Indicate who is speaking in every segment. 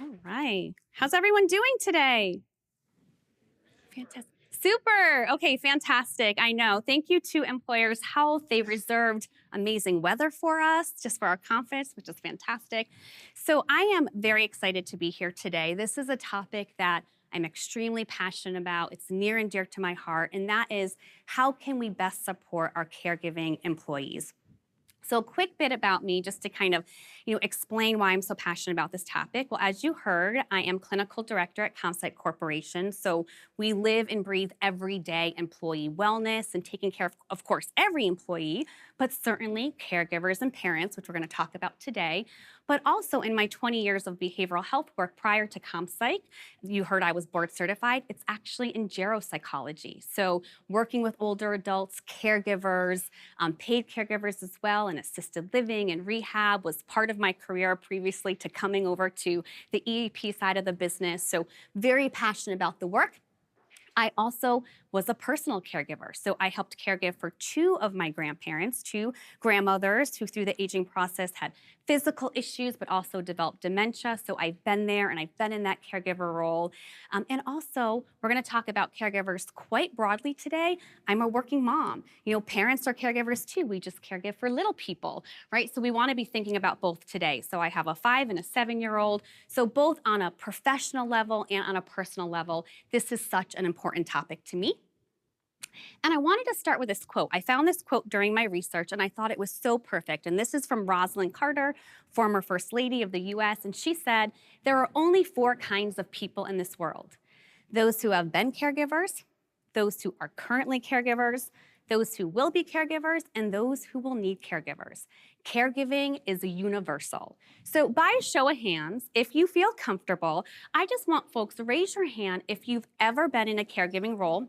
Speaker 1: All right. How's everyone doing today? Fantastic. Super. Okay, fantastic. I know. Thank you to Employers Health. They reserved amazing weather for us just for our conference, which is fantastic. So, I am very excited to be here today. This is a topic that I'm extremely passionate about. It's near and dear to my heart, and that is how can we best support our caregiving employees? So, a quick bit about me just to kind of, explain why I'm so passionate about this topic. Well, as you heard, I am clinical director at Comsite Corporation. So, we live and breathe everyday employee wellness and taking care of course, every employee, but certainly caregivers and parents, which we're going to talk about today. But also in my 20 years of behavioral health work prior to ComPsych, you heard I was board certified. It's actually in geropsychology. So, working with older adults, caregivers, paid caregivers as well, and assisted living and rehab was part of my career previously to coming over to the EAP side of the business. So, very passionate about the work. I also was a personal caregiver. So I helped caregive for two of my grandparents, two grandmothers who, through the aging process, had physical issues, but also developed dementia. So I've been there and I've been in that caregiver role. And also, we're going to talk about caregivers quite broadly today. I'm a working mom. Parents are caregivers too. We just caregive for little people, right? So we want to be thinking about both today. So I have a 5 and a 7-year-old. So both on a professional level and on a personal level, this is such an important topic to me. And I wanted to start with this quote. I found this quote during my research and I thought it was so perfect. And this is from Rosalind Carter, former First Lady of the US. And she said, "There are only four kinds of people in this world: those who have been caregivers, those who are currently caregivers, those who will be caregivers, and those who will need caregivers. Caregiving is a universal." So, by a show of hands, if you feel comfortable, I just want folks to raise your hand if you've ever been in a caregiving role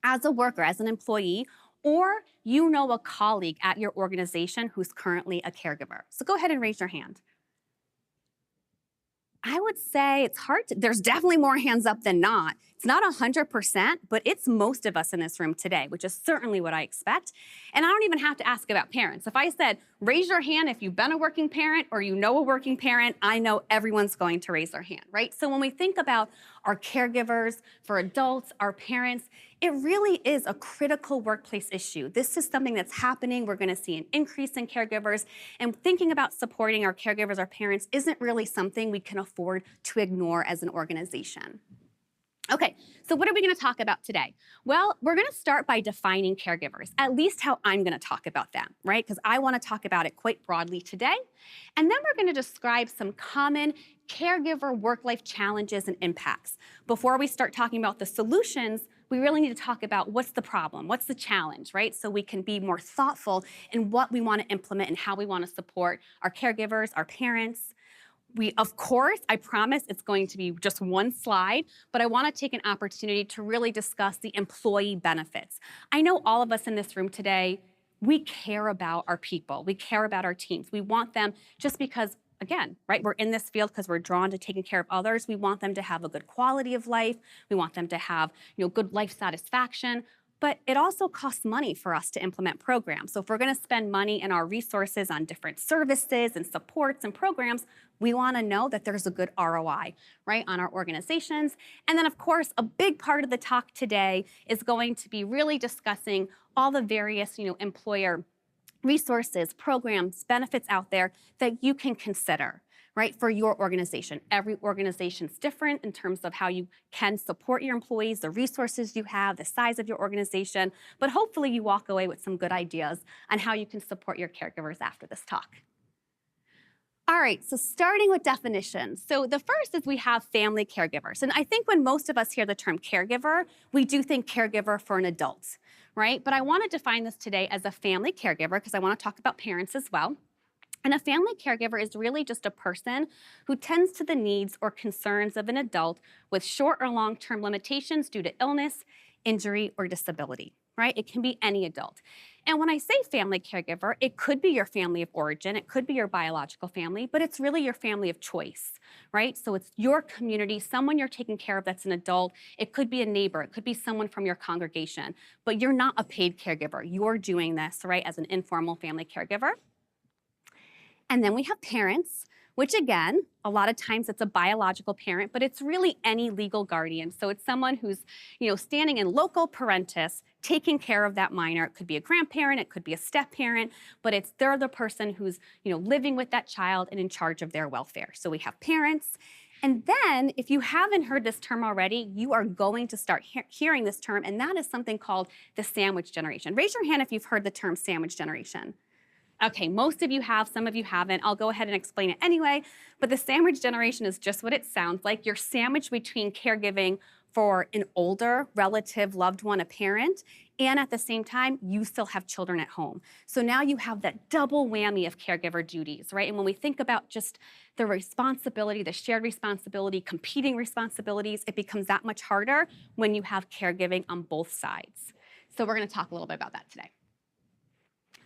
Speaker 1: as a worker, as an employee, or you know a colleague at your organization who's currently a caregiver. So, go ahead and raise your hand. I would say it's hard to, there's definitely more hands up than not. It's not 100%, but it's most of us in this room today, which is certainly what I expect. And I don't even have to ask about parents. If I said, raise your hand if you've been a working parent or you know a working parent, I know everyone's going to raise their hand, right? So when we think about our caregivers for adults, our parents, it really is a critical workplace issue. This is something that's happening. We're going to see an increase in caregivers. And thinking about supporting our caregivers, our parents, isn't really something we can afford to ignore as an organization. Okay, so what are we going to talk about today? Well, we're going to start by defining caregivers, at least how I'm going to talk about them, right? Because I want to talk about it quite broadly today. And then we're going to describe some common caregiver work-life challenges and impacts. Before we start talking about the solutions, we really need to talk about what's the problem, what's the challenge, right? So we can be more thoughtful in what we want to implement and how we want to support our caregivers, our parents. Of course, I promise it's going to be just one slide, but I want to take an opportunity to really discuss the employee benefits. I know all of us in this room today, we care about our people. We care about our teams. We want them just because, again, right, we're in this field because we're drawn to taking care of others. We want them to have a good quality of life. We want them to have, good life satisfaction. But it also costs money for us to implement programs. So if we're going to spend money and our resources on different services and supports and programs, we want to know that there's a good ROI, right, on our organizations. And then, of course, a big part of the talk today is going to be really discussing all the various, employer resources, programs, benefits out there that you can consider, right, for your organization. Every organization's different in terms of how you can support your employees, the resources you have, the size of your organization, but hopefully you walk away with some good ideas on how you can support your caregivers after this talk. All right, so starting with definitions. So the first is we have family caregivers. And I think when most of us hear the term caregiver, we do think caregiver for an adult, right? But I want to define this today as a family caregiver because I want to talk about parents as well. And a family caregiver is really just a person who tends to the needs or concerns of an adult with short or long-term limitations due to illness, injury, or disability, right? It can be any adult. And when I say family caregiver, it could be your family of origin, it could be your biological family, but it's really your family of choice, right? So it's your community, someone you're taking care of that's an adult. It could be a neighbor, it could be someone from your congregation, but you're not a paid caregiver. You're doing this, right, as an informal family caregiver. And then we have parents, which again, a lot of times it's a biological parent, but it's really any legal guardian. So it's someone who's, standing in loco parentis, taking care of that minor. It could be a grandparent, it could be a step parent, but they're the person who's, living with that child and in charge of their welfare. So we have parents. And then, if you haven't heard this term already, you are going to start hearing this term, and that is something called the sandwich generation. Raise your hand if you've heard the term sandwich generation. Okay, most of you have, some of you haven't. I'll go ahead and explain it anyway. But the sandwich generation is just what it sounds like. You're sandwiched between caregiving for an older relative, loved one, a parent, and at the same time, you still have children at home. So now you have that double whammy of caregiver duties, right? And when we think about just the responsibility, the shared responsibility, competing responsibilities, it becomes that much harder when you have caregiving on both sides. So we're gonna talk a little bit about that today.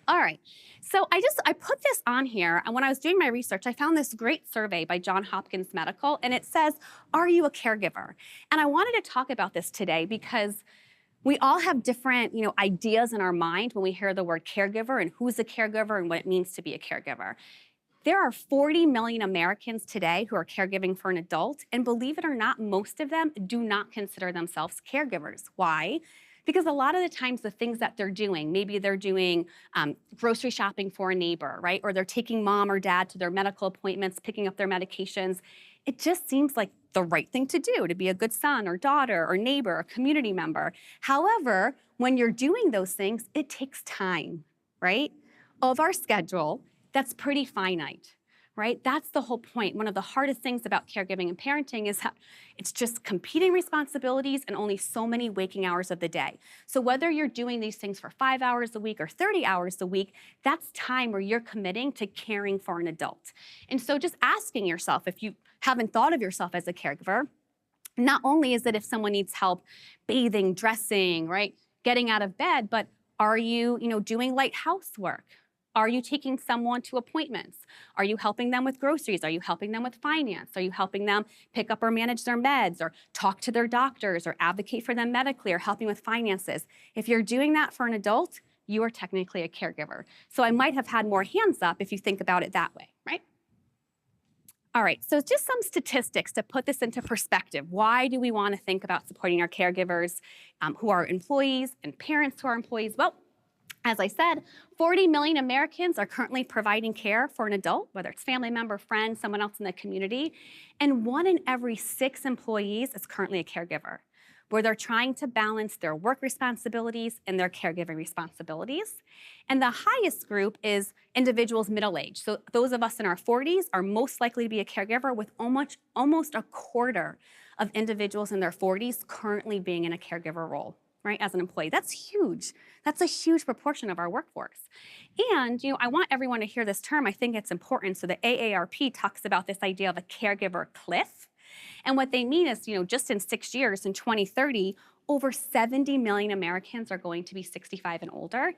Speaker 1: All right, so I put this on here, and when I was doing my research, I found this great survey by Johns Hopkins Medical, and it says, are you a caregiver? And I wanted to talk about this today because we all have different, ideas in our mind when we hear the word caregiver and who's a caregiver and what it means to be a caregiver. There are 40 million Americans today who are caregiving for an adult, and believe it or not, most of them do not consider themselves caregivers. Why? Because a lot of the times the things that they're doing, maybe they're doing grocery shopping for a neighbor, right? Or they're taking mom or dad to their medical appointments, picking up their medications. It just seems like the right thing to do, to be a good son or daughter or neighbor or community member. However, when you're doing those things, it takes time, right? Of our schedule, that's pretty finite, right? That's the whole point. One of the hardest things about caregiving and parenting is that it's just competing responsibilities and only so many waking hours of the day. So whether you're doing these things for 5 hours a week or 30 hours a week, that's time where you're committing to caring for an adult. And so just asking yourself, if you haven't thought of yourself as a caregiver, not only is it if someone needs help bathing, dressing, right, getting out of bed, but are you, doing light housework? Are you taking someone to appointments? Are you helping them with groceries? Are you helping them with finance? Are you helping them pick up or manage their meds or talk to their doctors or advocate for them medically or helping with finances? If you're doing that for an adult, you are technically a caregiver. So I might have had more hands up if you think about it that way, right? All right, so just some statistics to put this into perspective. Why do we want to think about supporting our caregivers who are employees and parents who are employees? Well, as I said, 40 million Americans are currently providing care for an adult, whether it's family member, friend, someone else in the community, and 1 in every 6 employees is currently a caregiver, where they're trying to balance their work responsibilities and their caregiving responsibilities. And the highest group is individuals middle-aged. So those of us in our 40s are most likely to be a caregiver, with almost a quarter of individuals in their 40s currently being in a caregiver role, right, as an employee. That's huge. That's a huge proportion of our workforce. And, I want everyone to hear this term. I think it's important. So the AARP talks about this idea of a caregiver cliff. And what they mean is, just in 6 years, in 2030, over 70 million Americans are going to be 65 and older.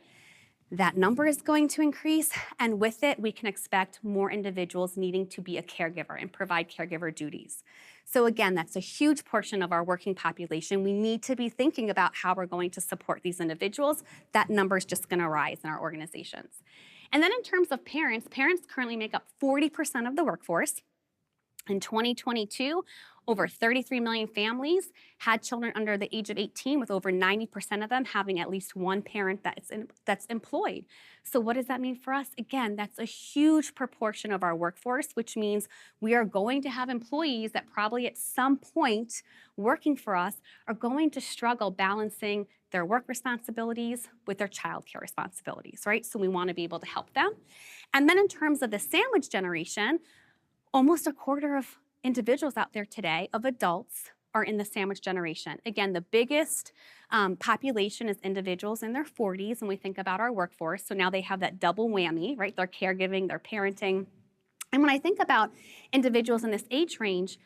Speaker 1: That number is going to increase, and with it, we can expect more individuals needing to be a caregiver and provide caregiver duties. So again, that's a huge portion of our working population. We need to be thinking about how we're going to support these individuals. That number is just going to rise in our organizations. And then in terms of parents currently make up 40% of the workforce. In 2022, over 33 million families had children under the age of 18, with over 90% of them having at least one parent that's employed. So what does that mean for us? Again, that's a huge proportion of our workforce, which means we are going to have employees that probably at some point working for us are going to struggle balancing their work responsibilities with their childcare responsibilities, right? So we want to be able to help them. And then in terms of the sandwich generation, almost a quarter of individuals out there today, of adults, are in the sandwich generation. Again, the biggest population is individuals in their 40s when we think about our workforce. So now they have that double whammy, right? They're caregiving, they're parenting. And when I think about individuals in this age range,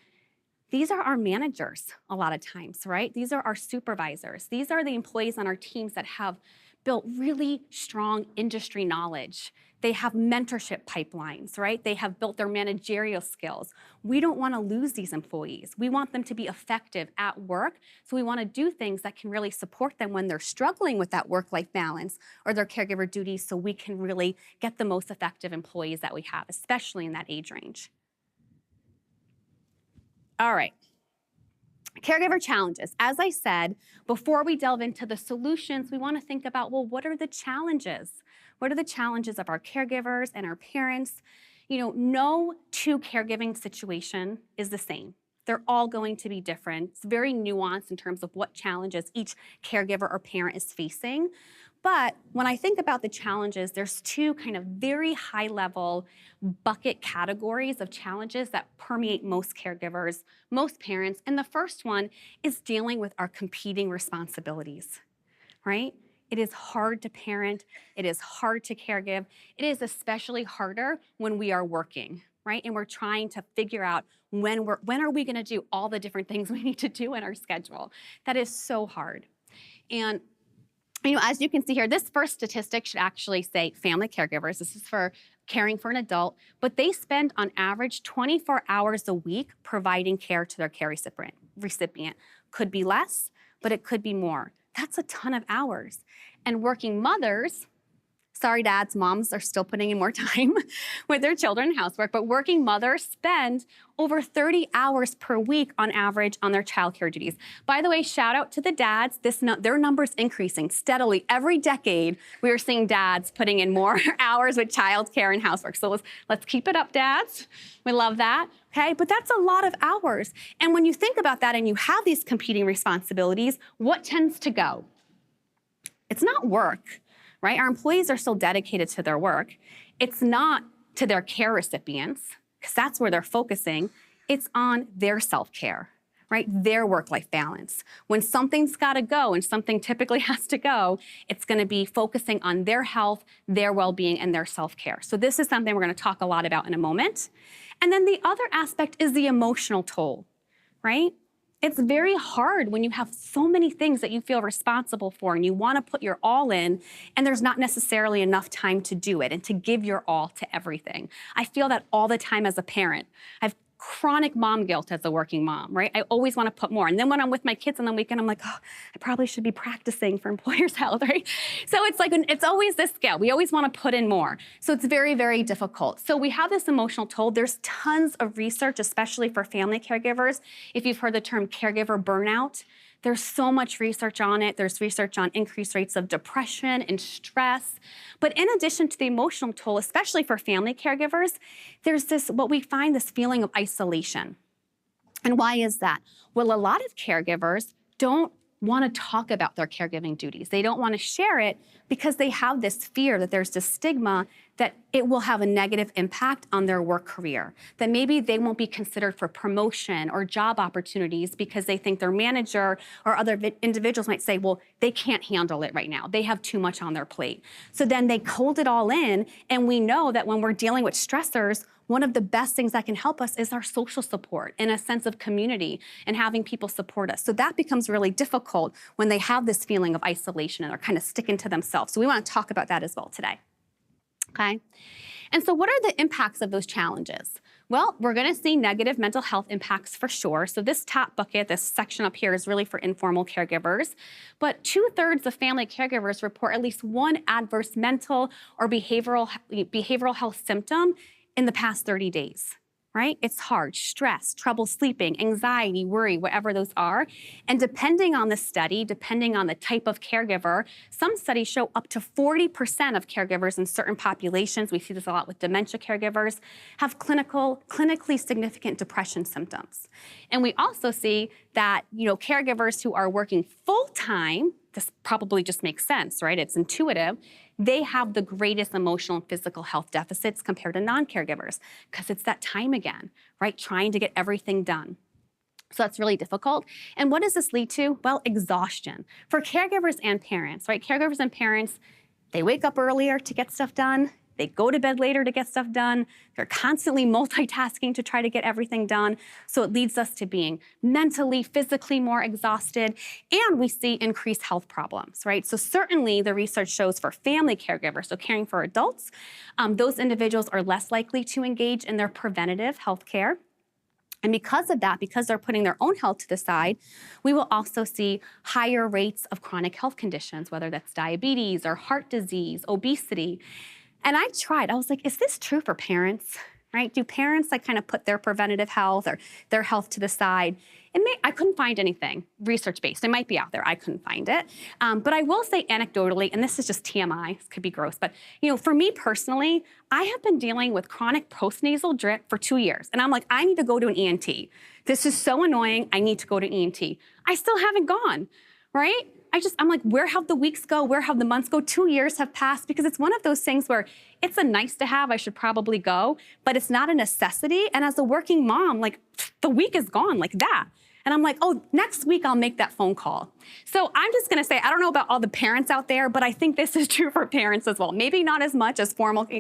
Speaker 1: these are our managers a lot of times, right? These are our supervisors. These are the employees on our teams that have built really strong industry knowledge. They have mentorship pipelines, right? They have built their managerial skills. We don't want to lose these employees. We want them to be effective at work. So we want to do things that can really support them when they're struggling with that work-life balance or their caregiver duties, so we can really get the most effective employees that we have, especially in that age range. All right. Caregiver challenges. As I said, before we delve into the solutions, we want to think about, well, what are the challenges? What are the challenges of our caregivers and our parents? No two caregiving situation is the same. They're all going to be different. It's very nuanced in terms of what challenges each caregiver or parent is facing. But when I think about the challenges, there's two kind of very high level bucket categories of challenges that permeate most caregivers, most parents. And the first one is dealing with our competing responsibilities, right? It is hard to parent. It is hard to caregive. It is especially harder when we are working, right? And we're trying to figure out when are we going to do all the different things we need to do in our schedule. That is so hard. And as you can see here, this first statistic should actually say family caregivers. This is for caring for an adult, but they spend on average 24 hours a week providing care to their care recipient. Could be less, but it could be more. That's a ton of hours. And working mothers, sorry dads, moms are still putting in more time with their children and housework, but working mothers spend over 30 hours per week on average on their childcare duties. By the way, shout out to the dads. Their number's increasing steadily. Every decade, we are seeing dads putting in more hours with childcare and housework. So let's keep it up, dads. We love that. Okay, but that's a lot of hours. And when you think about that and you have these competing responsibilities, what tends to go? It's not work. Right? Our employees are still dedicated to their work. It's not to their care recipients, because that's where they're focusing. It's on their self-care, right? Their work-life balance. When something's got to go, and something typically has to go, it's going to be focusing on their health, their well-being, and their self-care. So this is something we're going to talk a lot about in a moment. And then the other aspect is the emotional toll, right? It's very hard when you have so many things that you feel responsible for and you want to put your all in, and there's not necessarily enough time to do it and to give your all to everything. I feel that all the time as a parent. I've chronic mom guilt as a working mom, right? I always want to put more. And then when I'm with my kids on the weekend, I'm like, oh, I probably should be practicing for employer's health, right? So it's always this scale. We always want to put in more. So it's very, very difficult. So we have this emotional toll. There's tons of research, especially for family caregivers. If you've heard the term caregiver burnout, there's so much research on it. There's research on increased rates of depression and stress. But in addition to the emotional toll, especially for family caregivers, there's what we find this feeling of isolation. And why is that? Well, a lot of caregivers don't want to talk about their caregiving duties. They don't want to share it because they have this fear that there's this stigma that it will have a negative impact on their work career, that maybe they won't be considered for promotion or job opportunities because they think their manager or other individuals might say, well, they can't handle it right now. They have too much on their plate. So then they hold it all in, and we know that when we're dealing with stressors, one of the best things that can help us is our social support and a sense of community and having people support us. So that becomes really difficult when they have this feeling of isolation and they're kind of sticking to themselves. So we want to talk about that as well today. Okay? And so what are the impacts of those challenges? Well, we're going to see negative mental health impacts for sure. So this top bucket, this section up here is really for informal caregivers. But 2/3 of family caregivers report at least one adverse mental or behavioral health symptom in the past 30 days, right? It's hard, stress, trouble sleeping, anxiety, worry, whatever those are. And depending on the study, depending on the type of caregiver, some studies show up to 40% of caregivers in certain populations, we see this a lot with dementia caregivers, have clinically significant depression symptoms. And we also see that, caregivers who are working full-time, this probably just makes sense, right? It's intuitive. They have the greatest emotional and physical health deficits compared to non-caregivers because it's that time again, right? Trying to get everything done. So that's really difficult. And what does this lead to? Well, exhaustion. For caregivers and parents, right? Caregivers and parents, they wake up earlier to get stuff done. They go to bed later to get stuff done. They're constantly multitasking to try to get everything done. So it leads us to being mentally, physically more exhausted, and we see increased health problems, right? So certainly the research shows for family caregivers, so caring for adults, those individuals are less likely to engage in their preventative health care. And because of that, because they're putting their own health to the side, we will also see higher rates of chronic health conditions, whether that's diabetes or heart disease, obesity. And I was like, is this true for parents? right? Do parents like kind of put their preventative health or their health to the side? I couldn't find anything research-based. It might be out there. I couldn't find it. But I will say anecdotally, and this is just TMI, this could be gross, but for me personally, I have been dealing with chronic postnasal drip for 2 years. And I'm like, I need to go to an ENT. This is so annoying. I need to go to an ENT. I still haven't gone, right? I'm like, where have the weeks go? Where have the months go? 2 years have passed because it's one of those things where it's a nice to have, I should probably go, but it's not a necessity. And as a working mom, like the week is gone like that. And I'm like, oh, next week I'll make that phone call. So I'm just gonna say, I don't know about all the parents out there, but I think this is true for parents as well. Maybe not as much as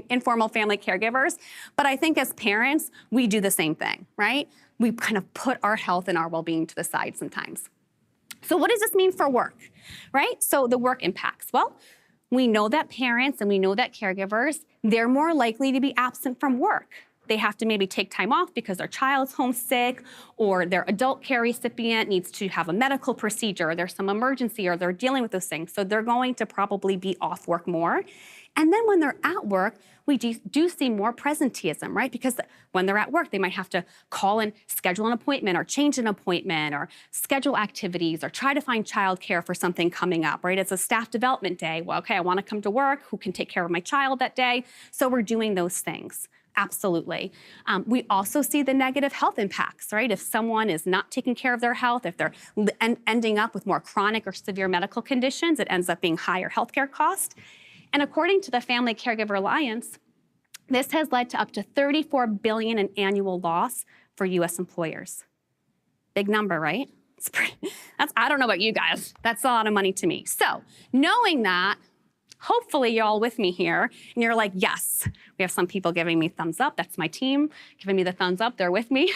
Speaker 1: informal family caregivers, but I think as parents, we do the same thing, right? We kind of put our health and our well-being to the side sometimes. So what does this mean for work, right? So the work impacts. Well, we know that parents and we know that caregivers, they're more likely to be absent from work. They have to maybe take time off because their child's homesick or their adult care recipient needs to have a medical procedure, or there's some emergency, or they're dealing with those things. So they're going to probably be off work more. And then when they're at work, we do see more presenteeism, right? Because when they're at work, they might have to call and schedule an appointment or change an appointment or schedule activities or try to find childcare for something coming up, right? It's a staff development day. Well, okay, I want to come to work. Who can take care of my child that day? So we're doing those things. Absolutely. We also see the negative health impacts, right? If someone is not taking care of their health, if they're ending up with more chronic or severe medical conditions, it ends up being higher healthcare costs. And according to the Family Caregiver Alliance, this has led to up to $34 billion in annual loss for U.S. employers. Big number, right? I don't know about you guys. That's a lot of money to me. So knowing that, hopefully you're all with me here and you're like, yes, we have some people giving me thumbs up. That's my team giving me the thumbs up. They're with me.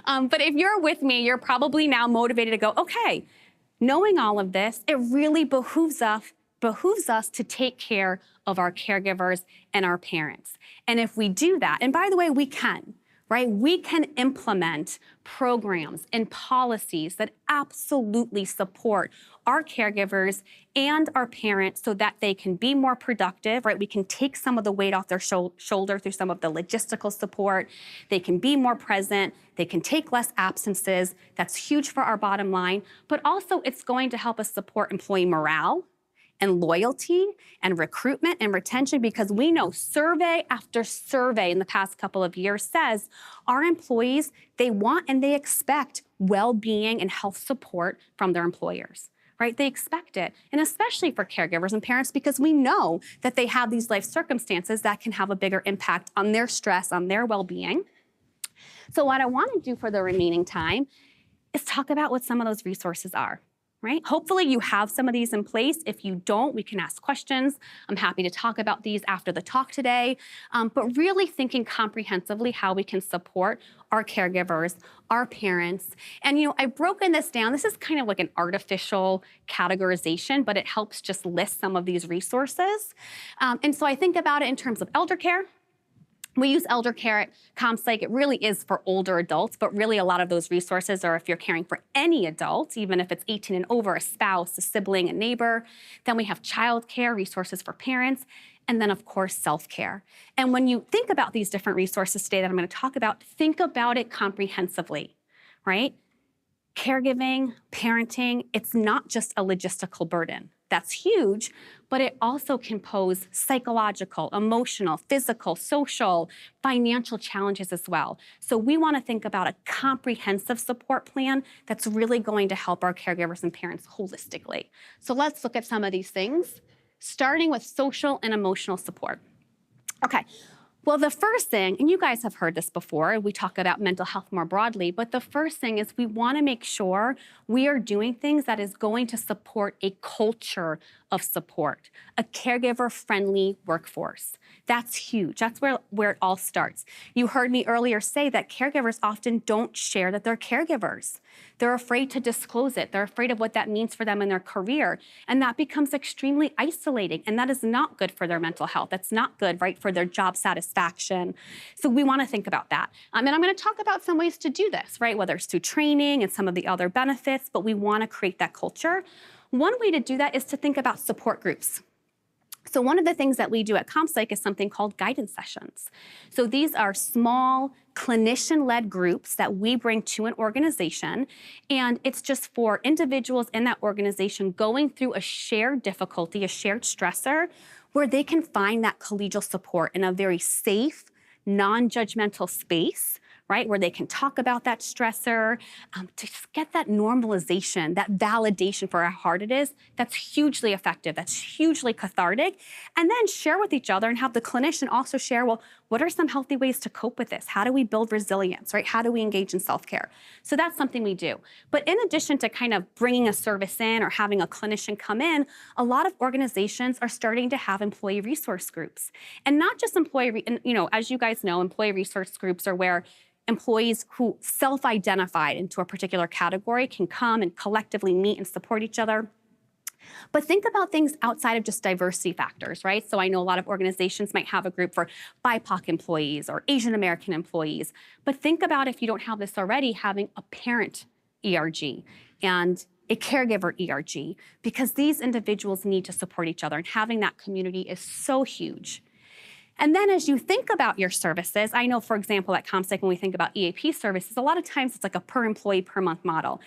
Speaker 1: But if you're with me, you're probably now motivated to go, okay, knowing all of this, it really behooves us to take care of our caregivers and our parents. And if we do that, and by the way, we can, right? We can implement programs and policies that absolutely support our caregivers and our parents so that they can be more productive, right? We can take some of the weight off their shoulder through some of the logistical support. They can be more present. They can take less absences. That's huge for our bottom line. But also it's going to help us support employee morale and loyalty and recruitment and retention, because we know survey after survey in the past couple of years says our employees, they want and they expect well-being and health support from their employers, right? They expect it, and especially for caregivers and parents, because we know that they have these life circumstances that can have a bigger impact on their stress, on their well-being. So what I want to do for the remaining time is talk about what some of those resources are. Right? Hopefully you have some of these in place. If you don't, we can ask questions. I'm happy to talk about these after the talk today. But really thinking comprehensively how we can support our caregivers, our parents. And I've broken this down. This is kind of like an artificial categorization, but it helps just list some of these resources. And so I think about it in terms of elder care. We use elder care at ComPsych. It really is for older adults, but really a lot of those resources are if you're caring for any adult, even if it's 18 and over, a spouse, a sibling, a neighbor. Then we have child care, resources for parents, and then of course, self-care. And when you think about these different resources today that I'm gonna talk about, think about it comprehensively, right? Caregiving, parenting, it's not just a logistical burden. That's huge, but it also can pose psychological, emotional, physical, social, financial challenges as well. So we want to think about a comprehensive support plan that's really going to help our caregivers and parents holistically. So let's look at some of these things, starting with social and emotional support. Okay. Well, the first thing, and you guys have heard this before, we talk about mental health more broadly, but the first thing is we want to make sure we are doing things that is going to support a culture of support, a caregiver-friendly workforce. That's huge. That's where it all starts. You heard me earlier say that caregivers often don't share that they're caregivers. They're afraid to disclose it. They're afraid of what that means for them in their career. And that becomes extremely isolating. And that is not good for their mental health. That's not good, right, for their job satisfaction. So we want to think about that. And I'm going to talk about some ways to do this, right, whether it's through training and some of the other benefits, but we want to create that culture. One way to do that is to think about support groups. So one of the things that we do at CompPsych is something called guidance sessions. So these are small clinician-led groups that we bring to an organization, and it's just for individuals in that organization going through a shared difficulty, a shared stressor, where they can find that collegial support in a very safe, non-judgmental space, right, where they can talk about that stressor, to just get that normalization, that validation for how hard it is. That's hugely effective. That's hugely cathartic. And then share with each other and have the clinician also share, well, what are some healthy ways to cope with this? How do we build resilience, right? How do we engage in self-care? So that's something we do. But in addition to kind of bringing a service in or having a clinician come in, a lot of organizations are starting to have employee resource groups. And not just as you guys know, employee resource groups are where employees who self-identified into a particular category can come and collectively meet and support each other. But think about things outside of just diversity factors, right? So I know a lot of organizations might have a group for BIPOC employees or Asian American employees. But think about, if you don't have this already, having a parent ERG and a caregiver ERG, because these individuals need to support each other, and having that community is so huge. And then as you think about your services, I know, for example, at CompPsych, when we think about EAP services, a lot of times it's like a per employee per month model.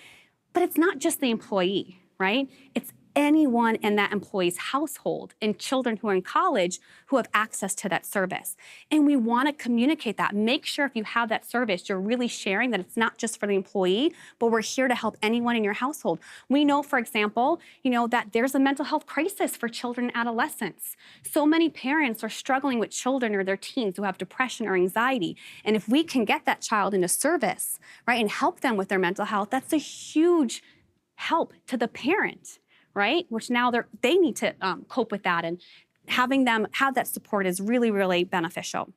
Speaker 1: But it's not just the employee, right? It's anyone in that employee's household and children who are in college who have access to that service. And we want to communicate that. Make sure if you have that service, you're really sharing that it's not just for the employee, but we're here to help anyone in your household. We know, for example, that there's a mental health crisis for children and adolescents. So many parents are struggling with children or their teens who have depression or anxiety. And if we can get that child into service, right, and help them with their mental health, that's a huge help to the parent, right? Which now they need to cope with that, and having them have that support is really, really beneficial.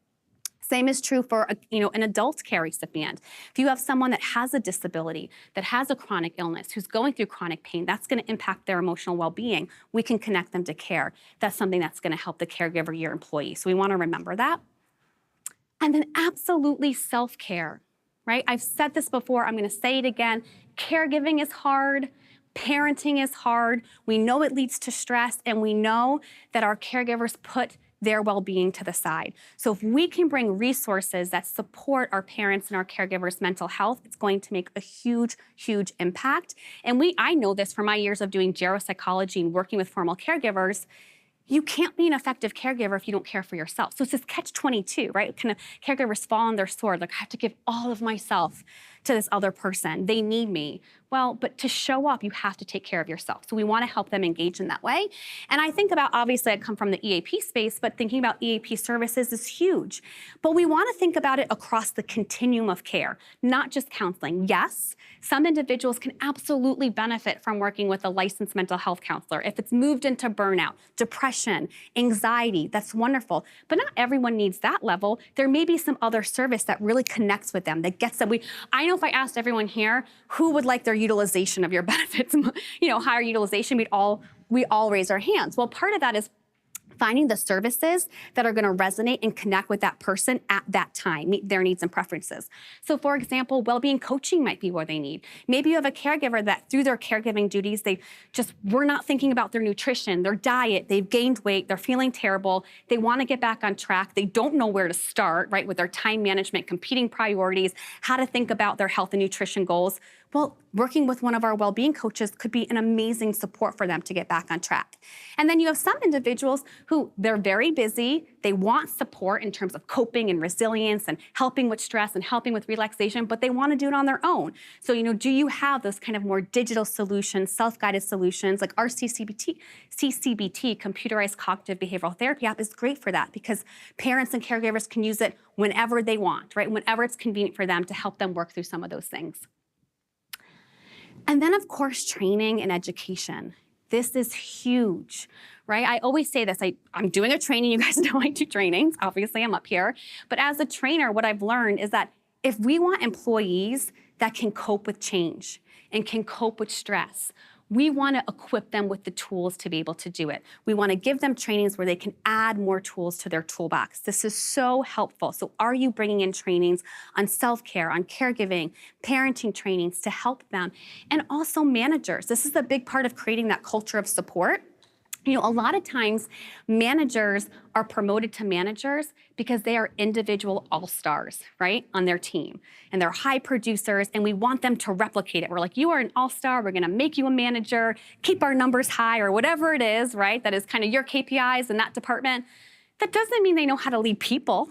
Speaker 1: Same is true for an adult care recipient. If you have someone that has a disability, that has a chronic illness, who's going through chronic pain, that's going to impact their emotional well-being. We can connect them to care. That's something that's going to help the caregiver, your employee. So we want to remember that. And then absolutely self-care, right? I've said this before, I'm going to say it again. Caregiving is hard. Parenting is hard. We know it leads to stress, and we know that our caregivers put their well-being to the side. So if we can bring resources that support our parents and our caregivers' mental health, it's going to make a huge, huge impact. And I know this from my years of doing geropsychology and working with formal caregivers. You can't be an effective caregiver if you don't care for yourself. So it's this catch-22, right? Kind of caregivers fall on their sword, like, I have to give all of myself to this other person. They need me. Well, but to show up, you have to take care of yourself. So we want to help them engage in that way. And I think about, obviously, I come from the EAP space, but thinking about EAP services is huge. But we want to think about it across the continuum of care, not just counseling. Yes, some individuals can absolutely benefit from working with a licensed mental health counselor. If it's moved into burnout, depression, anxiety, that's wonderful. But not everyone needs that level. There may be some other service that really connects with them, that gets them. I know if I asked everyone here who would like their utilization of your benefits, higher utilization, we all raise our hands. Well, part of that is finding the services that are going to resonate and connect with that person at that time, meet their needs and preferences. So for example, well-being coaching might be what they need. Maybe you have a caregiver that through their caregiving duties, they just were not thinking about their nutrition, their diet, they've gained weight, they're feeling terrible, they want to get back on track, they don't know where to start, right, with their time management, competing priorities, how to think about their health and nutrition goals. Well, working with one of our well-being coaches could be an amazing support for them to get back on track. And then you have some individuals who they're very busy, they want support in terms of coping and resilience and helping with stress and helping with relaxation, but they want to do it on their own. So, do you have those kind of more digital solutions, self-guided solutions, like our CCBT, Computerized Cognitive Behavioral Therapy app is great for that, because parents and caregivers can use it whenever they want, right? Whenever it's convenient for them, to help them work through some of those things. And then, of course, training and education. This is huge, right? I always say this, I'm doing a training. You guys know I do trainings. Obviously, I'm up here. But as a trainer, what I've learned is that if we want employees that can cope with change and can cope with stress, we want to equip them with the tools to be able to do it. We want to give them trainings where they can add more tools to their toolbox. This is so helpful. So are you bringing in trainings on self-care, on caregiving, parenting trainings to help them? And also managers. This is a big part of creating that culture of support. A lot of times managers are promoted to managers because they are individual all-stars, right, on their team. And they're high producers, and we want them to replicate it. We're like, you are an all-star, we're gonna make you a manager, keep our numbers high, or whatever it is, right, that is kind of your KPIs in that department. That doesn't mean they know how to lead people.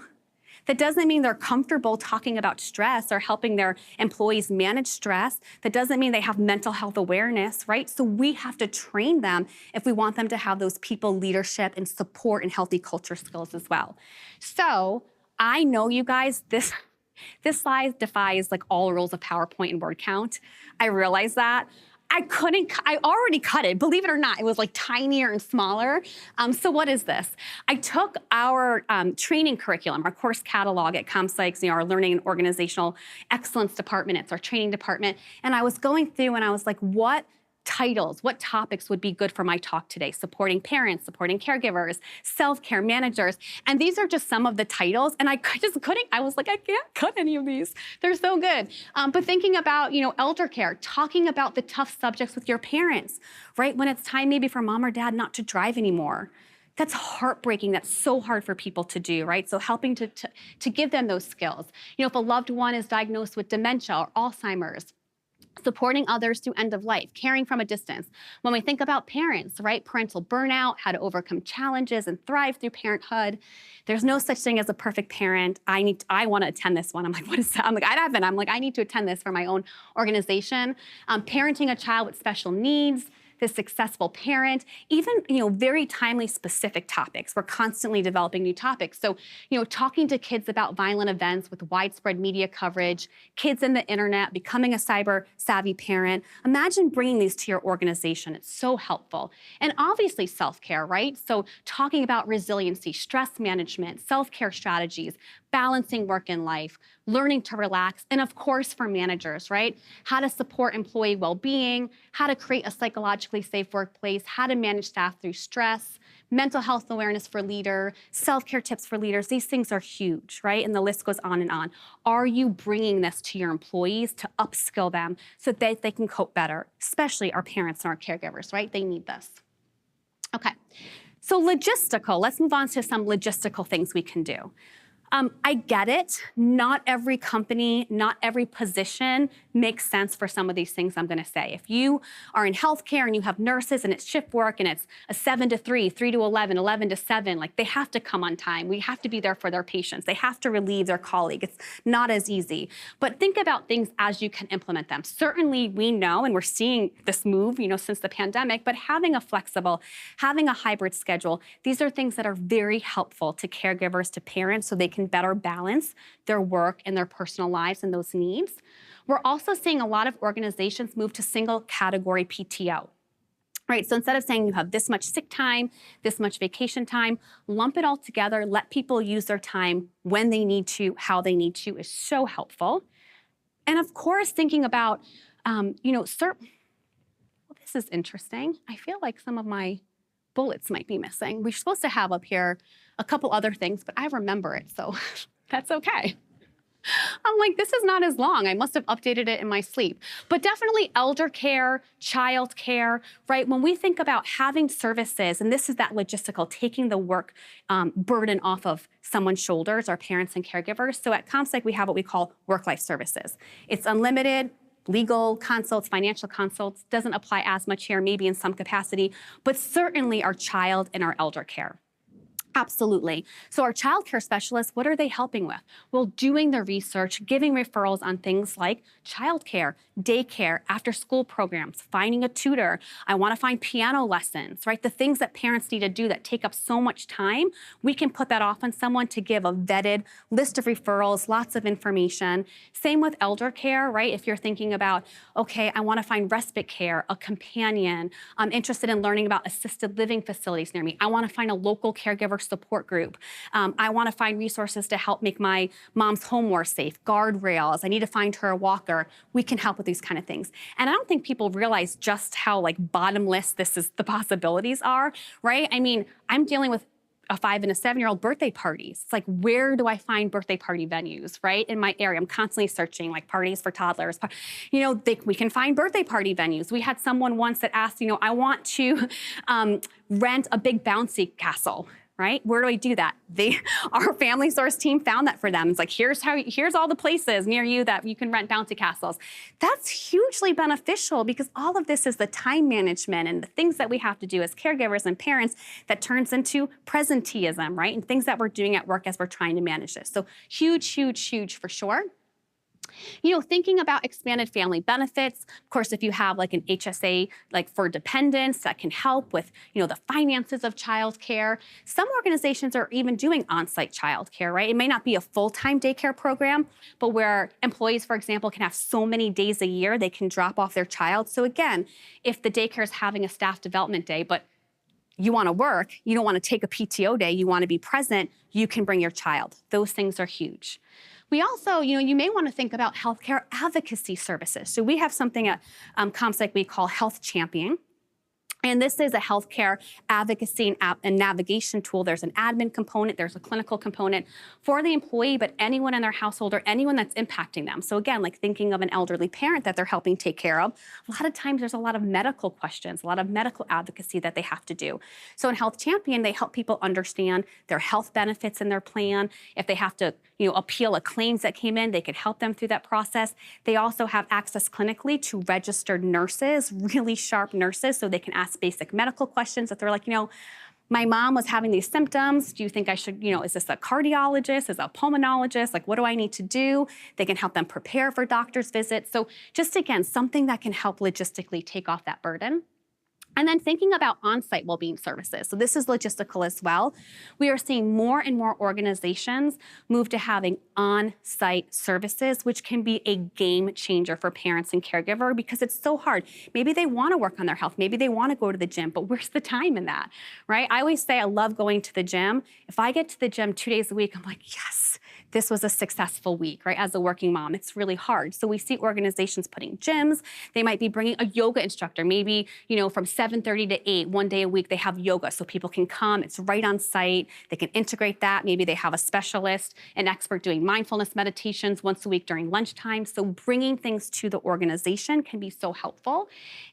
Speaker 1: That doesn't mean they're comfortable talking about stress or helping their employees manage stress. That doesn't mean they have mental health awareness, right? So we have to train them if we want them to have those people leadership and support and healthy culture skills as well. So I know, you guys, this slide defies like all rules of PowerPoint and word count. I realize that. I already cut it, believe it or not. It was like tinier and smaller. So what is this? I took our training curriculum, our course catalog at ComPsych, our Learning and Organizational Excellence department, it's our training department, and I was going through and I was like, what titles, what topics would be good for my talk today? Supporting parents, supporting caregivers, self-care managers. And these are just some of the titles. And I just couldn't, I was like, I can't cut any of these. They're so good. But thinking about, elder care, talking about the tough subjects with your parents, right? When it's time maybe for mom or dad not to drive anymore. That's heartbreaking. That's so hard for people to do, right? So helping to give them those skills. If a loved one is diagnosed with dementia or Alzheimer's, supporting others through end of life, caring from a distance. When we think about parents, right? Parental burnout, how to overcome challenges and thrive through parenthood. There's no such thing as a perfect parent. I want to attend this one. I'm like, what is that? I'm like, I haven't. I'm like, I need to attend this for my own organization. Parenting a child with special needs, the successful parent, even, very timely specific topics. We're constantly developing new topics. So, talking to kids about violent events with widespread media coverage, kids in the internet, becoming a cyber savvy parent. Imagine bringing these to your organization. It's so helpful. And obviously self-care, right? So talking about resiliency, stress management, self-care strategies, balancing work and life, learning to relax, and of course for managers, right? How to support employee well-being, how to create a psychologically safe workplace, how to manage staff through stress, mental health awareness for leader, self-care tips for leaders. These things are huge, right? And the list goes on and on. Are you bringing this to your employees to upskill them so that they can cope better, especially our parents and our caregivers, right? They need this. Okay, so logistical, let's move on to some logistical things we can do. I get it. Not every company, not every position makes sense for some of these things I'm going to say. If you are in healthcare and you have nurses and it's shift work and it's a 7 to 3, 3 to 11, 11 to 7, like they have to come on time. We have to be there for their patients. They have to relieve their colleague. It's not as easy. But think about things as you can implement them. Certainly we know, and we're seeing this move, since the pandemic, but having a flexible, having a hybrid schedule, these are things that are very helpful to caregivers, to parents, so they can better balance their work and their personal lives and those needs. We're also seeing a lot of organizations move to single category PTO. Right, so instead of saying you have this much sick time, this much vacation time, lump it all together, let people use their time when they need to, how they need to is so helpful. And of course, thinking about, well, this is interesting. I feel like some of my bullets might be missing. We're supposed to have up here a couple other things, but I remember it, so that's okay. I'm like, this is not as long. I must have updated it in my sleep. But definitely elder care, child care, right? When we think about having services, and this is that logistical, taking the work burden off of someone's shoulders, our parents and caregivers. So at ComPsych, we have what we call work-life services. It's unlimited, legal consults, financial consults, doesn't apply as much here, maybe in some capacity, but certainly our child and our elder care. Absolutely. So our child care specialists, what are they helping with? Well, doing the research, giving referrals on things like childcare, daycare, after-school programs, finding a tutor. I want to find piano lessons, right? The things that parents need to do that take up so much time, we can put that off on someone to give a vetted list of referrals, lots of information. Same with elder care, right? If you're thinking about, okay, I want to find respite care, a companion. I'm interested in learning about assisted living facilities near me. I want to find a local caregiver support group. I want to find resources to help make my mom's home more safe, guardrails. I need to find her a walker. We can help with these kind of things. And I don't think people realize just how bottomless the possibilities are, right? I mean, I'm dealing with a 5 and a 7-year-old birthday parties. It's like, where do I find birthday party venues, right? In my area, I'm constantly searching like parties for toddlers. We can find birthday party venues. We had someone once that asked, I want to rent a big bouncy castle. Right? Where do I do that? Our Family Source team found that for them. It's like, here's all the places near you that you can rent bouncy castles. That's hugely beneficial because all of this is the time management and the things that we have to do as caregivers and parents that turns into presenteeism, right? And things that we're doing at work as we're trying to manage this. So huge, huge, huge for sure. Thinking about expanded family benefits, of course, if you have like an HSA, like for dependents, that can help with, the finances of childcare. Some organizations are even doing on-site childcare, right? It may not be a full-time daycare program, but where employees, for example, can have so many days a year, they can drop off their child. So again, if the daycare is having a staff development day, but you want to work, you don't want to take a PTO day, you want to be present, you can bring your child. Those things are huge. We also, you may want to think about healthcare advocacy services. So we have something at ComPsych we call Health Champion. And this is a healthcare advocacy and navigation tool. There's an admin component, there's a clinical component for the employee, but anyone in their household or anyone that's impacting them. So again, like thinking of an elderly parent that they're helping take care of, a lot of times there's a lot of medical questions, a lot of medical advocacy that they have to do. So in Health Champion, they help people understand their health benefits in their plan. If they have to, appeal a claims that came in, they can help them through that process. They also have access clinically to registered nurses, really sharp nurses, so they can ask basic medical questions that they're like, my mom was having these symptoms. Do you think I should, is this a cardiologist? Is it a pulmonologist? Like, what do I need to do? They can help them prepare for doctor's visits. So just again, something that can help logistically take off that burden. And then thinking about on-site well-being services. So this is logistical as well. We are seeing more and more organizations move to having on-site services, which can be a game changer for parents and caregiver because it's so hard. Maybe they want to work on their health. Maybe they want to go to the gym, but where's the time in that, right? I always say I love going to the gym. If I get to the gym 2 days a week, I'm like, yes, this was a successful week, right? As a working mom, it's really hard. So we see organizations putting gyms. They might be bringing a yoga instructor, maybe, from 7:30 to 8, one day a week, they have yoga so people can come. It's right on site. They can integrate that. Maybe they have a specialist, an expert doing mindfulness meditations once a week during lunchtime. So bringing things to the organization can be so helpful.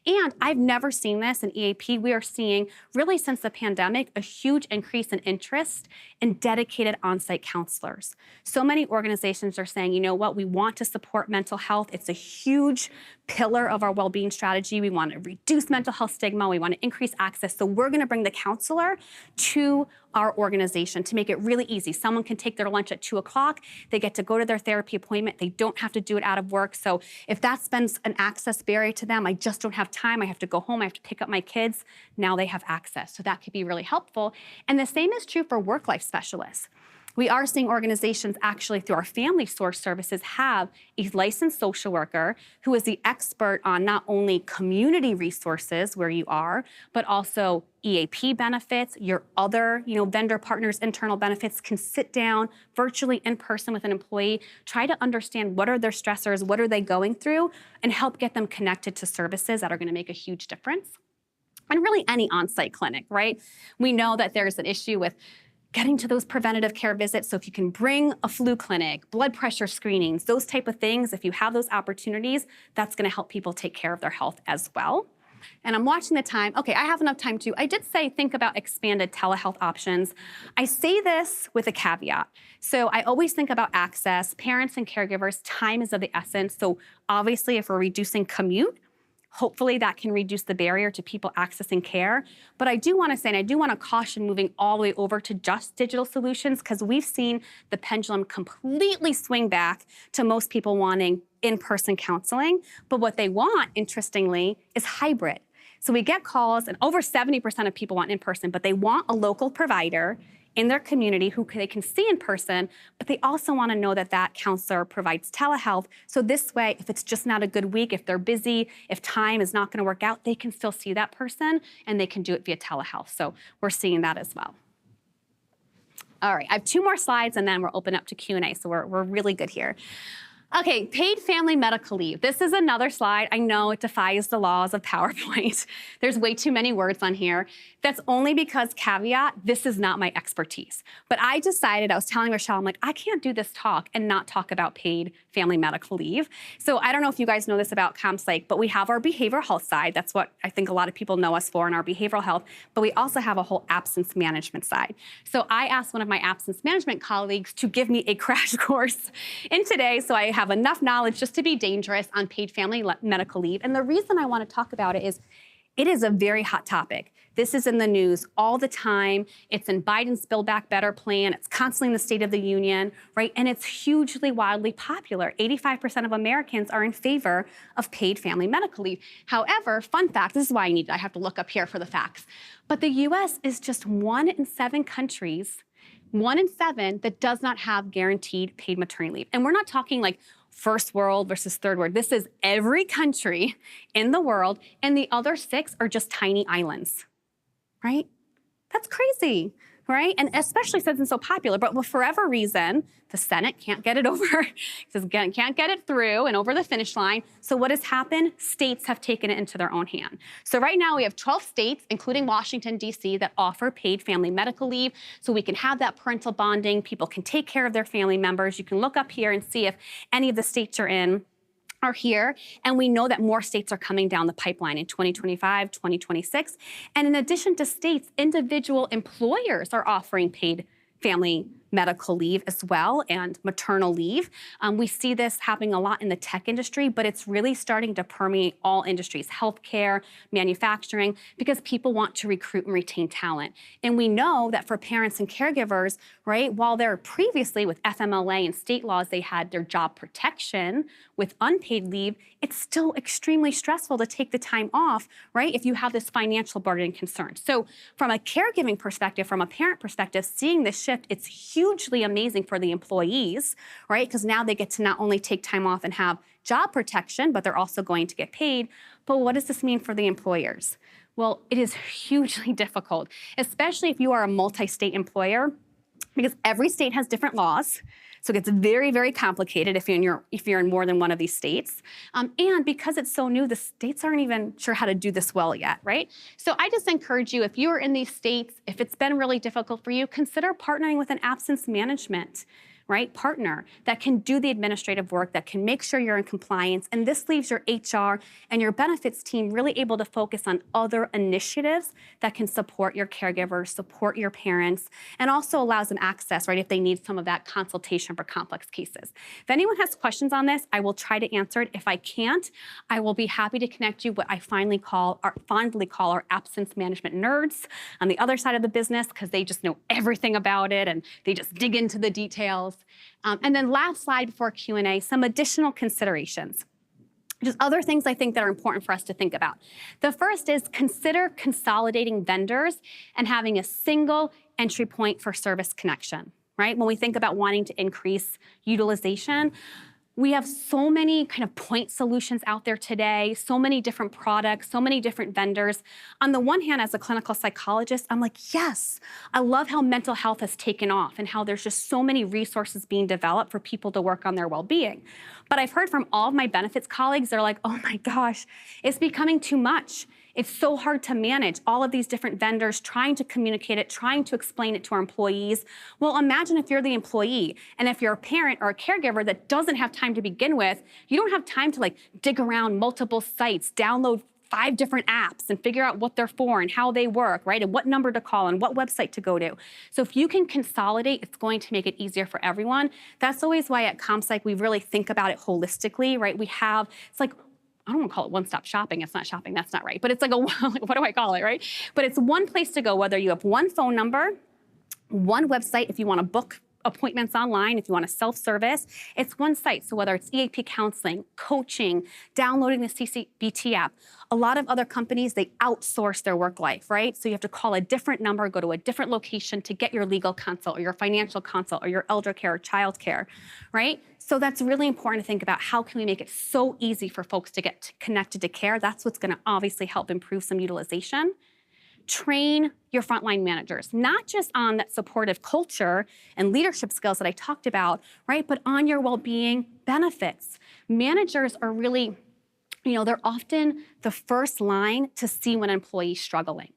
Speaker 1: And I've never seen this in EAP. We are seeing, really since the pandemic, a huge increase in interest in dedicated on-site counselors. So many organizations are saying, we want to support mental health. It's a huge pillar of our well-being strategy. We want to reduce mental health stigma. We want to increase access. So we're going to bring the counselor to our organization to make it really easy. Someone can take their lunch at 2 o'clock. They get to go to their therapy appointment. They don't have to do it out of work. So if that's been an access barrier to them, I just don't have time. I have to go home. I have to pick up my kids. Now they have access. So that could be really helpful. And the same is true for work-life specialists. We are seeing organizations actually through our Family Source services have a licensed social worker who is the expert on not only community resources where you are, but also EAP benefits, your other, vendor partners, internal benefits, can sit down virtually in person with an employee, try to understand what are their stressors, what are they going through, and help get them connected to services that are going to make a huge difference. And really any on-site clinic, right? We know that there's an issue with getting to those preventative care visits. So if you can bring a flu clinic, blood pressure screenings, those type of things, if you have those opportunities, that's going to help people take care of their health as well. And I'm watching the time. Okay, I have enough time too. I did say think about expanded telehealth options. I say this with a caveat. So I always think about access. Parents and caregivers, time is of the essence. So obviously if we're reducing commute, hopefully that can reduce the barrier to people accessing care. But I do want to say, and I do want to caution moving all the way over to just digital solutions, because we've seen the pendulum completely swing back to most people wanting in-person counseling. But what they want, interestingly, is hybrid. So we get calls, and over 70% of people want in-person, but they want a local provider in their community who they can see in person, but they also want to know that that counselor provides telehealth. So this way, if it's just not a good week, if they're busy, if time is not going to work out, they can still see that person and they can do it via telehealth. So we're seeing that as well. All right, I have 2 more slides and then we'll open up to Q&A. So we're really good here. Okay, paid family medical leave. This is another slide. I know it defies the laws of PowerPoint. There's way too many words on here. That's only because, caveat, this is not my expertise. But I decided, I was telling Rochelle, I'm like, I can't do this talk and not talk about paid family medical leave. So I don't know if you guys know this about ComPsych, but we have our behavioral health side. That's what I think a lot of people know us for in our behavioral health. But we also have a whole absence management side. So I asked one of my absence management colleagues to give me a crash course in today, so I have enough knowledge just to be dangerous on paid family medical leave. And the reason I want to talk about it is a very hot topic. This is in the news all the time. It's in Biden's Build Back Better plan. It's constantly in the State of the Union, right? And it's hugely, wildly popular. 85% of Americans are in favor of paid family medical leave. However, fun fact, this is why I have to look up here for the facts. But the US is just 1 in 7 countries, 1 in 7 that does not have guaranteed paid maternity leave. And we're not talking like first world versus third world. This is every country in the world, and the other 6 are just tiny islands, right? That's crazy, right? And especially since it's so popular, but for whatever reason, the Senate can't get it over, can't get it through and over the finish line. So what has happened? States have taken it into their own hand. So right now we have 12 states, including Washington, D.C., that offer paid family medical leave. So we can have that parental bonding. People can take care of their family members. You can look up here and see if any of the states are here, and we know that more states are coming down the pipeline in 2025, 2026. And in addition to states, individual employers are offering paid family medical leave as well and maternal leave. We see this happening a lot in the tech industry, but it's really starting to permeate all industries, healthcare, manufacturing, because people want to recruit and retain talent. And we know that for parents and caregivers, right, while they're previously with FMLA and state laws, they had their job protection with unpaid leave, it's still extremely stressful to take the time off, right, if you have this financial burden and concern. So from a caregiving perspective, from a parent perspective, seeing this shift, it's hugely amazing for the employees, right? Because now they get to not only take time off and have job protection, but they're also going to get paid. But what does this mean for the employers? Well, it is hugely difficult, especially if you are a multi-state employer, because every state has different laws. So it gets very, very complicated if you're in more than one of these states. And because it's so new, the states aren't even sure how to do this well yet, right? So I just encourage you, if you are in these states, if it's been really difficult for you, consider partnering with an absence management, right, partner that can do the administrative work, that can make sure you're in compliance. And this leaves your HR and your benefits team really able to focus on other initiatives that can support your caregivers, support your parents, and also allows them access, right, if they need some of that consultation for complex cases. If anyone has questions on this, I will try to answer it. If I can't, I will be happy to connect you what I fondly call our absence management nerds on the other side of the business, because they just know everything about it and they just dig into the details. And then last slide before Q&A, some additional considerations. Just other things I think that are important for us to think about. The first is consider consolidating vendors and having a single entry point for service connection, right? When we think about wanting to increase utilization, we have so many kind of point solutions out there today, so many different products, so many different vendors. On the one hand, as a clinical psychologist, I'm like, yes, I love how mental health has taken off and how there's just so many resources being developed for people to work on their well-being. But I've heard from all of my benefits colleagues, they're like, oh my gosh, it's becoming too much. It's so hard to manage all of these different vendors, trying to communicate it, trying to explain it to our employees. Well, imagine if you're the employee and if you're a parent or a caregiver that doesn't have time to begin with, you don't have time to like dig around multiple sites, download 5 different apps and figure out what they're for and how they work, right? And what number to call and what website to go to. So if you can consolidate, it's going to make it easier for everyone. That's always why at ComPsych, we really think about it holistically, right? It's like, I don't want to call it one-stop shopping. It's not shopping. That's not right. But it's like what do I call it, right? But it's one place to go, whether you have one phone number, one website if you want to book appointments online, if you want to self-service, it's one site. So whether it's EAP counseling, coaching, downloading the CCBT app, a lot of other companies, they outsource their work life, right? So you have to call a different number, go to a different location to get your legal consult or your financial consult or your elder care or child care, right? So that's really important to think about how can we make it so easy for folks to get connected to care. That's what's going to obviously help improve some utilization. train your frontline managers, not just on that supportive culture and leadership skills that I talked about, right? But on your well-being benefits. Managers are really, they're often the first line to see when an employee's struggling.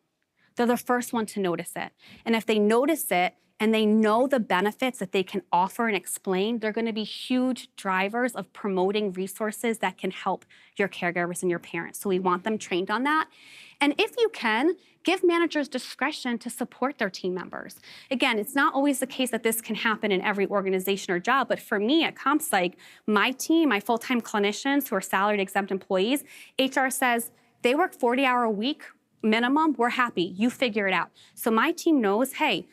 Speaker 1: They're the first one to notice it. And if they notice it and they know the benefits that they can offer and explain, they're going to be huge drivers of promoting resources that can help your caregivers and your parents. So we want them trained on that. And if you can, give managers discretion to support their team members. Again, it's not always the case that this can happen in every organization or job, but for me at CompPsych, my team, my full-time clinicians who are salaried exempt employees, HR says they work 40-hour a week minimum, we're happy, you figure it out. So my team knows, hey,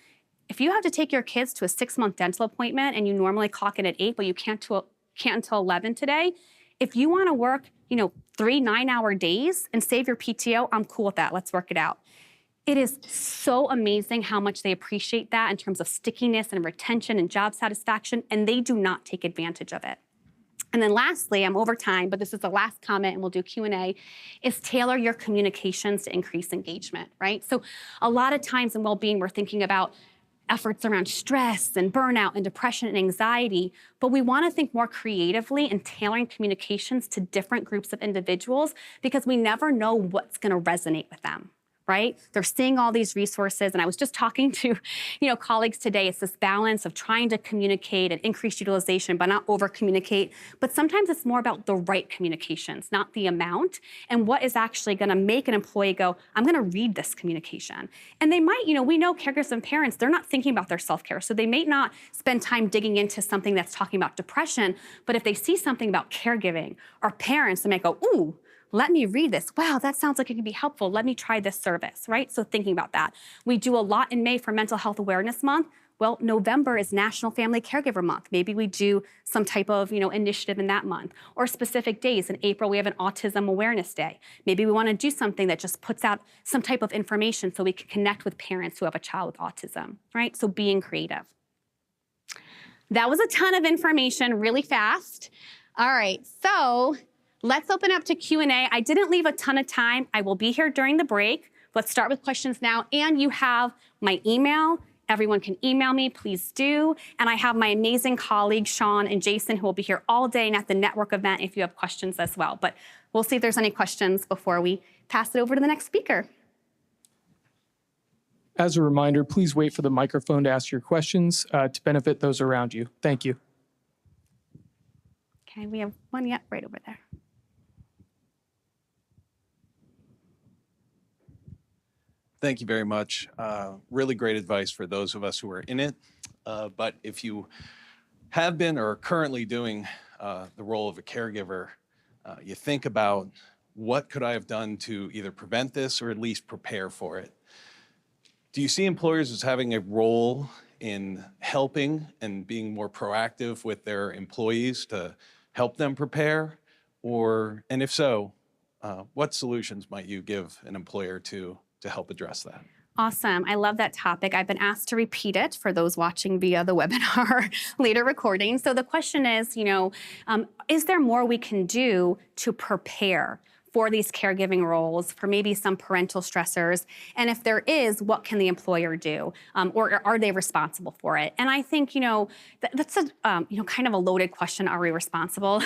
Speaker 1: if you have to take your kids to a 6-month dental appointment and you normally clock in at 8, but you can't until 11 today, if you want to work, 3 9-hour days and save your PTO, I'm cool with that. Let's work it out. It is so amazing how much they appreciate that in terms of stickiness and retention and job satisfaction, and they do not take advantage of it. And then lastly, I'm over time, but this is the last comment and we'll do Q&A, is tailor your communications to increase engagement, right? So a lot of times in well-being, we're thinking about efforts around stress and burnout and depression and anxiety, but we want to think more creatively in tailoring communications to different groups of individuals because we never know what's going to resonate with them. Right? They're seeing all these resources. And I was just talking to, colleagues today. It's this balance of trying to communicate and increase utilization, but not over communicate. But sometimes it's more about the right communications, not the amount, and what is actually going to make an employee go, I'm going to read this communication. And they might, we know caregivers and parents, they're not thinking about their self-care. So they may not spend time digging into something that's talking about depression. But if they see something about caregiving or parents, they might go, ooh, let me read this. Wow, that sounds like it could be helpful. Let me try this service, right? So thinking about that. We do a lot in May for Mental Health Awareness Month. Well, November is National Family Caregiver Month. Maybe we do some type of, initiative in that month. Or specific days. In April, we have an Autism Awareness Day. Maybe we want to do something that just puts out some type of information so we can connect with parents who have a child with autism, right? So being creative. That was a ton of information really fast. All right, so let's open up to Q&A. I didn't leave a ton of time. I will be here during the break. Let's start with questions now. And you have my email. Everyone can email me, please do. And I have my amazing colleagues, Sean and Jason, who will be here all day and at the network event if you have questions as well. But we'll see if there's any questions before we pass it over to the next speaker.
Speaker 2: As a reminder, please wait for the microphone to ask your questions to benefit those around you. Thank you.
Speaker 1: Okay, we have one yet right over there.
Speaker 3: Thank you very much. Really great advice for those of us who are in it. But if you have been or are currently doing the role of a caregiver, you think about what could I have done to either prevent this or at least prepare for it. Do you see employers as having a role in helping and being more proactive with their employees to help them prepare? And if so, what solutions might you give an employer to help address that?
Speaker 1: Awesome. I love that topic. I've been asked to repeat it for those watching via the webinar later recording. So the question is, is there more we can do to prepare for these caregiving roles, for maybe some parental stressors? And if there is, what can the employer do? Or are they responsible for it? And I think, that's a kind of a loaded question. Are we responsible?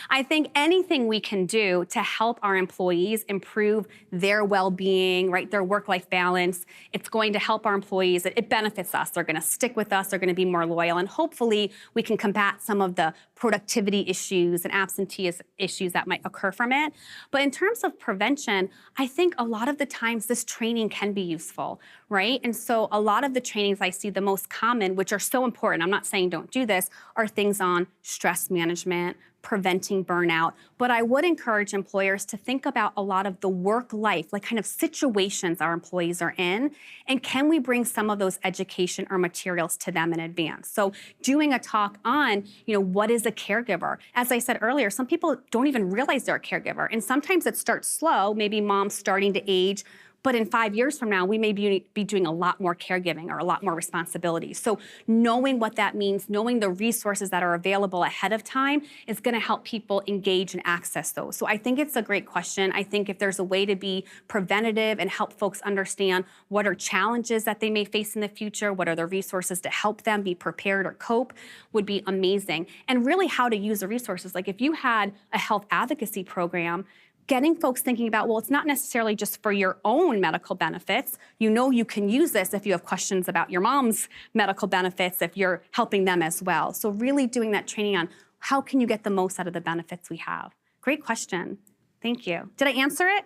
Speaker 1: I think anything we can do to help our employees improve their well-being, right, their work-life balance, it's going to help our employees. It benefits us. They're going to stick with us. They're going to be more loyal. And hopefully we can combat some of the productivity issues and absenteeism issues that might occur from it. But in terms of prevention, I think a lot of the times this training can be useful, right? And so a lot of the trainings I see the most common, which are so important, I'm not saying don't do this, are things on stress management, preventing burnout. But I would encourage employers to think about a lot of the work life, like kind of situations our employees are in, and can we bring some of those education or materials to them in advance? So doing a talk on, what is a caregiver? As I said earlier, some people don't even realize they're a caregiver. And sometimes it starts slow, maybe mom's starting to age, But in 5 years from now, we may be doing a lot more caregiving or a lot more responsibilities. So knowing what that means, knowing the resources that are available ahead of time is going to help people engage and access those. So I think it's a great question. I think if there's a way to be preventative and help folks understand what are challenges that they may face in the future, what are the resources to help them be prepared or cope, would be amazing. And really how to use the resources. Like if you had a health advocacy program, getting folks thinking about, well, it's not necessarily just for your own medical benefits. You know you can use this if you have questions about your mom's medical benefits, if you're helping them as well. So really doing that training on how can you get the most out of the benefits we have? Great question. Thank you. Did I answer it?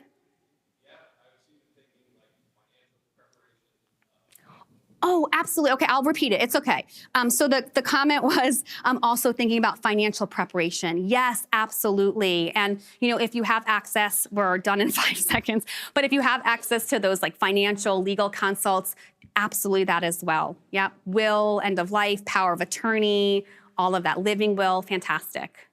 Speaker 1: Oh, absolutely. Okay, I'll repeat it. It's okay. So the comment was also thinking about financial preparation. Yes, absolutely. And if you have access, we're done in 5 seconds. But if you have access to those like financial legal consults, absolutely that as well. Yeah, will, end of life, power of attorney, all of that, living will, fantastic.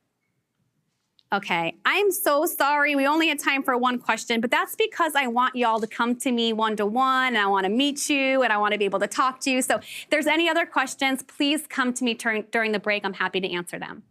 Speaker 1: Okay, I'm so sorry. We only had time for one question, but that's because I want y'all to come to me one-to-one, and I want to meet you, and I want to be able to talk to you. So if there's any other questions, please come to me during the break. I'm happy to answer them.